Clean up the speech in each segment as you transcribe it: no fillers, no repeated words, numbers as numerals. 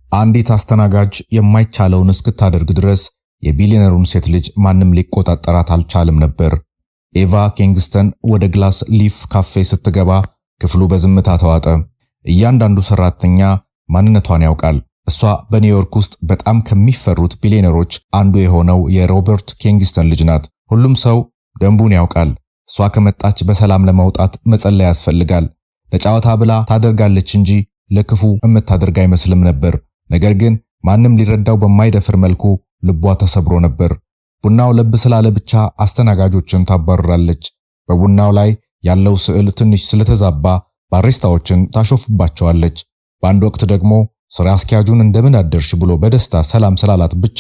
አንዲት አስተናጋጅ የማይቻለውን እስክታደርግ ድረስ የቢሊየነሩን ሴት ልጅ ማንም ሊቆጣጠራት አልቻለም ነበር። ኤቫ ኪንግስተን ወደ ግላስ ሊፍ ካፌ ስትገባ ክፍሉ በዝምታ ተዋጠ። እያንዳንዱ ሰራተኛ ማንነቷን ያውቃል። እሷ በኒውዮርክ ውስጥ በጣም ከሚፈሩት ቢሊየነሮች አንዱ የሆነው የሮበርት ኪንግስተን ልጅ ናት። ሁሉም ሰው ደንቡን ያውቃል። እሷ ከመጣች በሰላም ለማውጣት መጸለይ ያስፈልጋል። ለጫወታ ብላ ታደርጋለች እንጂ ለክፉ የምታደርግ አይመስልም ነበር። ነገር ግን ማንም ሊረዳው በማይደፍር መልኩ ልቧ ተሰብሮ ነበር። ቡናው ለብ ስላለ ብቻ አስተናጋጆችን ታባርራለች። በቡናው ላይ ያለው ስዕል ትንሽ ስለተዛባ ባሪስታዎችን ታሾፍባቸዋለች። በአንድ ወቅት ደግሞ ስራ አስኪያጁን እንደምን አደርሽ ብሎ በደስታ ሰላም ስላላት ብቻ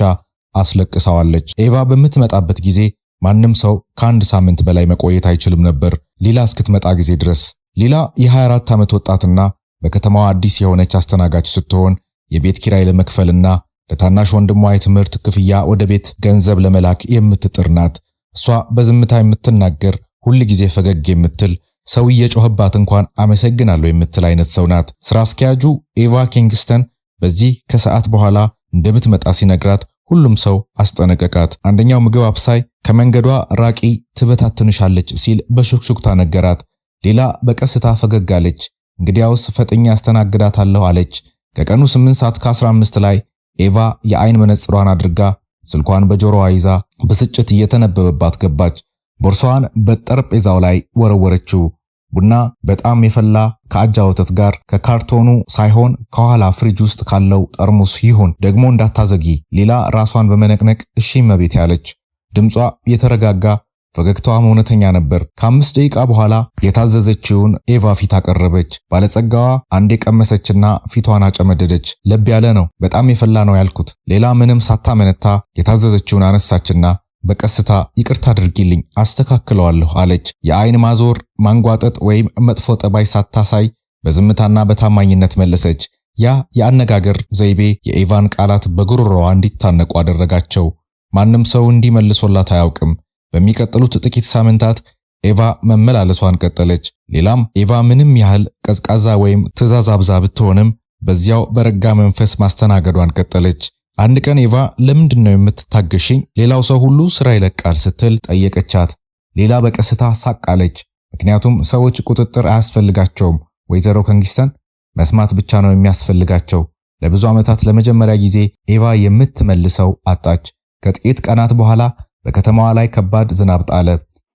አስለቅሳዋለች። ኤቫ በምትመጣበት ጊዜ ማንም ሰው ከአንድ ሳምንት በላይ መቆየት አይችልም ነበር፣ ሊላ እስክትመጣ ጊዜ ድረስ። ሊላ የ24 ዓመት ወጣትና በከተማዋ አዲስ የሆነች አስተናጋጅ ስትሆን የቤት ኪራይ ለመክፈልና ለታናሽ ወንድሟ የትምህርት ክፍያ ወደ ቤት ገንዘብ ለመላክ የምትጥር ናት። እሷ በዝምታ የምትናገር፣ ሁል ጊዜ ፈገግ የምትል፣ ሰው እየጮህባት እንኳን አመሰግናለሁ የምትል አይነት ሰው ናት። ስራ አስኪያጁ ኤቫ ኪንግስተን በዚህ ከሰዓት በኋላ እንደምትመጣ ሲነግራት ሁሉም ሰው አስጠነቀቃት። አንደኛው ምግብ አብሳይ ከመንገዷ ራቂ ትበታትንሻለች ሲል በሹክሹክታ ነገራት። ሌላ በቀስታ ፈገግ አለች። እንግዲያውስ ፈጥኛ አስተናግዳታለሁ አለች። ከቀኑ 8:15 ላይ ኤቫ የአይን መነጽሯን አድርጋ ስልኳን በጆሮዋ ይዛ ብስጭት እየተነበበባት ገባች። ቦርሳዋን በጠረጴዛው ላይ ወረወረችው። ቡና በጣም የፈላ ከአጃ ወተት ጋር ከካርቶኑ ሳይሆን ከኋላ ፍሪጅ ውስጥ ካለው ጠርሙስ ይሁን፣ ደግሞ እንዳታዘጊ። ሌላ ራሷን በመነቅነቅ እሺ መቤት ያለች። ድምጿ የተረጋጋ፣ ፈገግታዋም እውነተኛ ነበር። ከ5 ደቂቃ በኋላ የታዘዘችውን ኤቫ ፊት አቀረበች። ባለጸጋዋ አንዴ ቀመሰችና ፊቷን አጨመደደች። ለብ ያለ ነው፣ በጣም የፈላ ነው ያልኩት። ሌላ ምንም ሳታመነታ የታዘዘችውን አነሳችና በቀስታ ይቅርታ አድርጊልኝ አስተካክለዋለሁ አለች። የአይን ማዞር፣ ማንጓጠጥ ወይም መጥፎ ጠባይ ሳታሳይ በዝምታና በታማኝነት መለሰች። ያ የአነጋገር ዘይቤ የኤቫን ቃላት በጉሮሮዋ እንዲታነቁ አደረጋቸው። ማንም ሰው እንዲመልሶላት አያውቅም። በሚቀጥሉት ጥቂት ሳምንታት ኤቫ መመላለሷን ቀጠለች። ሌላም ኤቫ ምንም ያህል ቀዝቃዛ ወይም ትዕዛዝ አብዛ ብትሆንም በዚያው በረጋ መንፈስ ማስተናገዷን ቀጠለች። አንድ ቀን ኤቫ ለምንድነው የምትታገሽኝ? ሌላው ሰው ሁሉ ስራ ይለቃል ስትል ጠየቀቻት። ሌላ በቀስታ ሳቃለች። ምክንያቱም ሰዎች ቁጥጥር አያስፈልጋቸውም ወይዘሮ ኪንግስተን፣ መስማት ብቻ ነው የሚያስፈልጋቸው። ለብዙ ዓመታት ለመጀመሪያ ጊዜ ኤቫ የምትመልሰው አጣች። ከጥቂት ቀናት በኋላ በከተማዋ ላይ ከባድ ዝናብ ጣለ።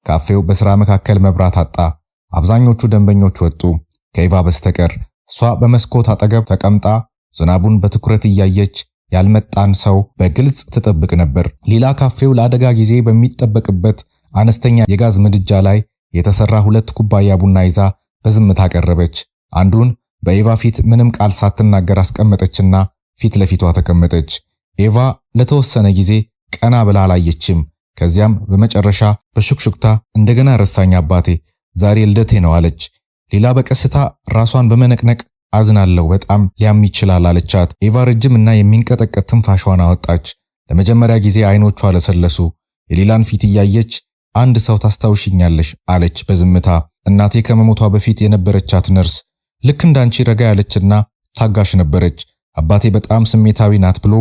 ካፌው በስራ መካከል መብራት አጣ። አብዛኞቹ ደንበኞች ወጡ፣ ከኤቫ በስተቀር። እሷ በመስኮት አጠገብ ተቀምጣ ዝናቡን በትኩረት እያየች ያልመጣን ሰው በግልጽ ትጠብቅ ነበር። ሌላ ካፌው ለአደጋ ጊዜ በሚጠበቅበት አነስተኛ የጋዝ ምድጃ ላይ የተሰራ 2 ኩባያ ቡና ይዛ በዝምታ ቀረበች። አንዱን በኤቫ ፊት ምንም ቃል ሳትናገር አስቀመጠችና ፊት ለፊቷ ተቀመጠች። ኤቫ ለተወሰነ ጊዜ ቀና ብላ አላየችም። ከዚያም በመጨረሻ በሹክሹክታ እንደገና ረሳኝ አባቴ፣ ዛሬ ልደቴ ነው አለች። ሌላ በቀስታ ራሷን በመነቅነቅ አዝናለሁ፣ በጣም ሊያም ይችላል አለቻት። ኤቫ ረጅምና የሚንቀጠቀጥ ትንፋሿን አወጣች። ለመጀመሪያ ጊዜ አይኖቿ ለሰለሱ። የሌላን ፊት እያየች አንድ ሰው ታስታውሽኛለሽ አለች በዝምታ። እናቴ ከመሞቷ በፊት የነበረቻት ነርስ፣ ልክ እንዳንቺ ረጋ ያለችና ታጋሽ ነበረች። አባቴ በጣም ስሜታዊ ናት ብሎ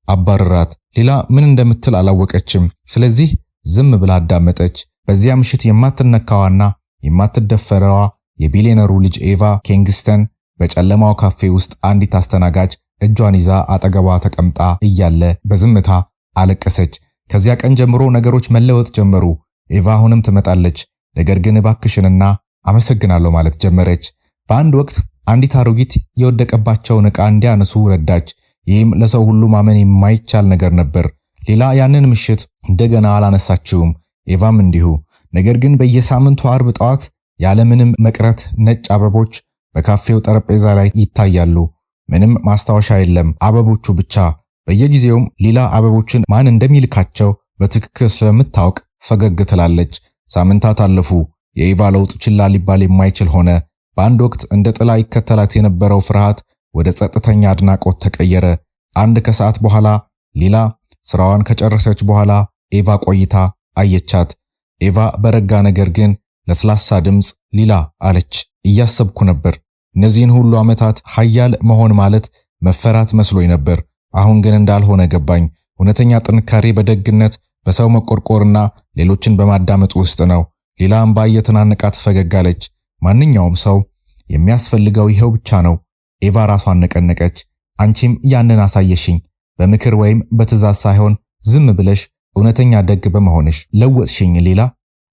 አባረራት። ሌላ ምን እንደምትል አላወቀችም። ስለዚህ ዝም ብላ አዳመጠች። በዚያ ምሽት የማትነካዋና የማትደፈረዋ የቢሊየነሩ ልጅ ኤቫ ኪንግስተን በጨለማው ካፌ ውስጥ አንዲት አስተናጋጅ እጇን ይዛ አጠገቧ ተቀምጣ እያለ በዝምታ አለቀሰች። ከዚያ ቀን ጀምሮ ነገሮች መለወጥ ጀመሩ። ኤቫ አሁንም ትመጣለች፣ ነገር ግን እባክሽንና አመሰግናለሁ ማለት ጀመረች። በአንድ ወቅት አንዲት አሮጊት የወደቀባቸውን ዕቃ እንዲያነሱ ረዳች። ይህም ለሰው ሁሉ ማመን የማይቻል ነገር ነበር። ሌላ ያንን ምሽት እንደገና አላነሳችውም፣ ኤቫም እንዲሁ። ነገር ግን በየሳምንቱ አርብ ጠዋት ያለምንም መቅረት ነጭ አበቦች በካፌው ጠረጴዛ ላይ ይታያሉ። ምንም ማስታወሻ የለም፣ አበቦቹ ብቻ። በየጊዜውም ሌላ አበቦችን ማን እንደሚልካቸው በትክክል ስለምታውቅ ፈገግ ትላለች። ሳምንታት አለፉ። የኤቫ ለውጥ ችላ ሊባል የማይችል ሆነ። በአንድ ወቅት እንደ ጥላ ይከተላት የነበረው ፍርሃት ወደ ጸጥተኛ አድናቆት ተቀየረ። አንድ ከሰዓት በኋላ ሌላ ስራዋን ከጨረሰች በኋላ ኤቫ ቆይታ አየቻት። ኤቫ በረጋ ነገር ግን ለስላሳ ድምፅ ሊላ አለች። እያሰብኩ ነበር። እነዚህን ሁሉ ዓመታት ኃያል መሆን ማለት መፈራት መስሎኝ ነበር። አሁን ግን እንዳልሆነ ገባኝ። እውነተኛ ጥንካሬ በደግነት በሰው መቆርቆርና ሌሎችን በማዳመጥ ውስጥ ነው። ሌላ እምባ እየተናነቃት ፈገግ አለች። ማንኛውም ሰው የሚያስፈልገው ይሄው ብቻ ነው። ኤቫ ራሷን ነቀነቀች። አንቺም ያንን አሳየሽኝ። በምክር ወይም በትዕዛዝ ሳይሆን ዝም ብለሽ እውነተኛ ደግ በመሆንሽ ለወጥሽኝ። ሌላ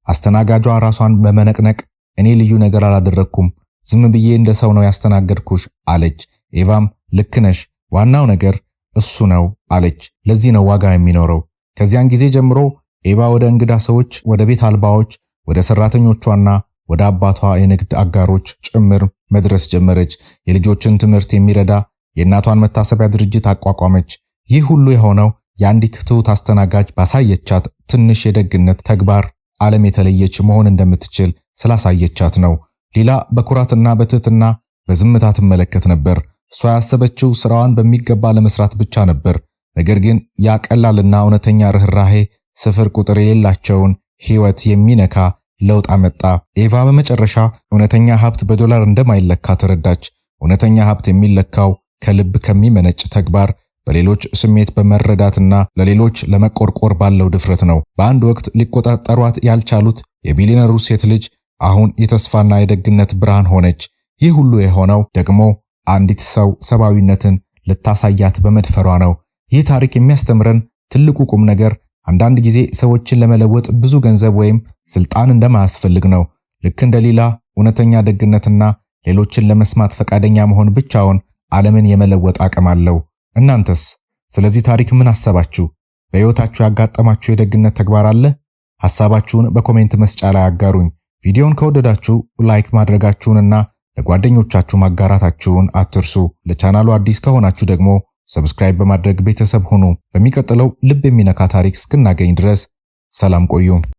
አስተናጋጇ ራሷን በመነቅነቅ እኔ ልዩ ነገር አላደረኩም፣ ዝም ብዬ እንደ ሰው ነው ያስተናገድኩሽ አለች። ኤቫም ልክ ነሽ፣ ዋናው ነገር እሱ ነው አለች። ለዚህ ነው ዋጋ የሚኖረው። ከዚያን ጊዜ ጀምሮ ኤቫ ወደ እንግዳ ሰዎች፣ ወደ ቤት አልባዎች፣ ወደ ሰራተኞቿና ወደ አባቷ የንግድ አጋሮች ጭምር መድረስ ጀመረች። የልጆችን ትምህርት የሚረዳ የእናቷን መታሰቢያ ድርጅት አቋቋመች። ይህ ሁሉ የሆነው የአንዲት ትሁት አስተናጋጅ ባሳየቻት ትንሽ የደግነት ተግባር ዓለም የተለየች መሆን እንደምትችል ስላሳየቻት ነው። ሌላ በኩራትና በትህትና በዝምታ ትመለከት ነበር። እሷ ያሰበችው ስራዋን በሚገባ ለመስራት ብቻ ነበር። ነገር ግን ያ ቀላልና እውነተኛ ርህራሄ ስፍር ቁጥር የሌላቸውን ሕይወት የሚነካ ለውጥ አመጣ። ኤቫ በመጨረሻ እውነተኛ ሀብት በዶላር እንደማይለካ ተረዳች። እውነተኛ ሀብት የሚለካው ከልብ ከሚመነጭ ተግባር፣ በሌሎች ስሜት በመረዳትና ለሌሎች ለመቆርቆር ባለው ድፍረት ነው። በአንድ ወቅት ሊቆጣጠሯት ያልቻሉት የቢሊነሩ ሴት ልጅ አሁን የተስፋና የደግነት ብርሃን ሆነች። ይህ ሁሉ የሆነው ደግሞ አንዲት ሰው ሰብአዊነትን ልታሳያት በመድፈሯ ነው። ይህ ታሪክ የሚያስተምረን ትልቁ ቁም ነገር አንዳንድ ጊዜ ሰዎችን ለመለወጥ ብዙ ገንዘብ ወይም ስልጣን እንደማያስፈልግ ነው። ልክ እንደ ሌላ እውነተኛ ደግነትና ሌሎችን ለመስማት ፈቃደኛ መሆን ብቻውን ዓለምን የመለወጥ አቅም አለው። እናንተስ ስለዚህ ታሪክ ምን አሰባችሁ? በሕይወታችሁ ያጋጠማችሁ የደግነት ተግባር አለ? ሐሳባችሁን በኮሜንት መስጫ ላይ አጋሩኝ። ቪዲዮውን ከወደዳችሁ ላይክ ማድረጋችሁንና ለጓደኞቻችሁ ማጋራታችሁን አትርሱ። ለቻናሉ አዲስ ከሆናችሁ ደግሞ ሰብስክራይብ በማድረግ ቤተሰብ ሁኑ። በሚቀጥለው ልብ የሚነካ ታሪክ እስክናገኝ ድረስ ሰላም ቆዩ።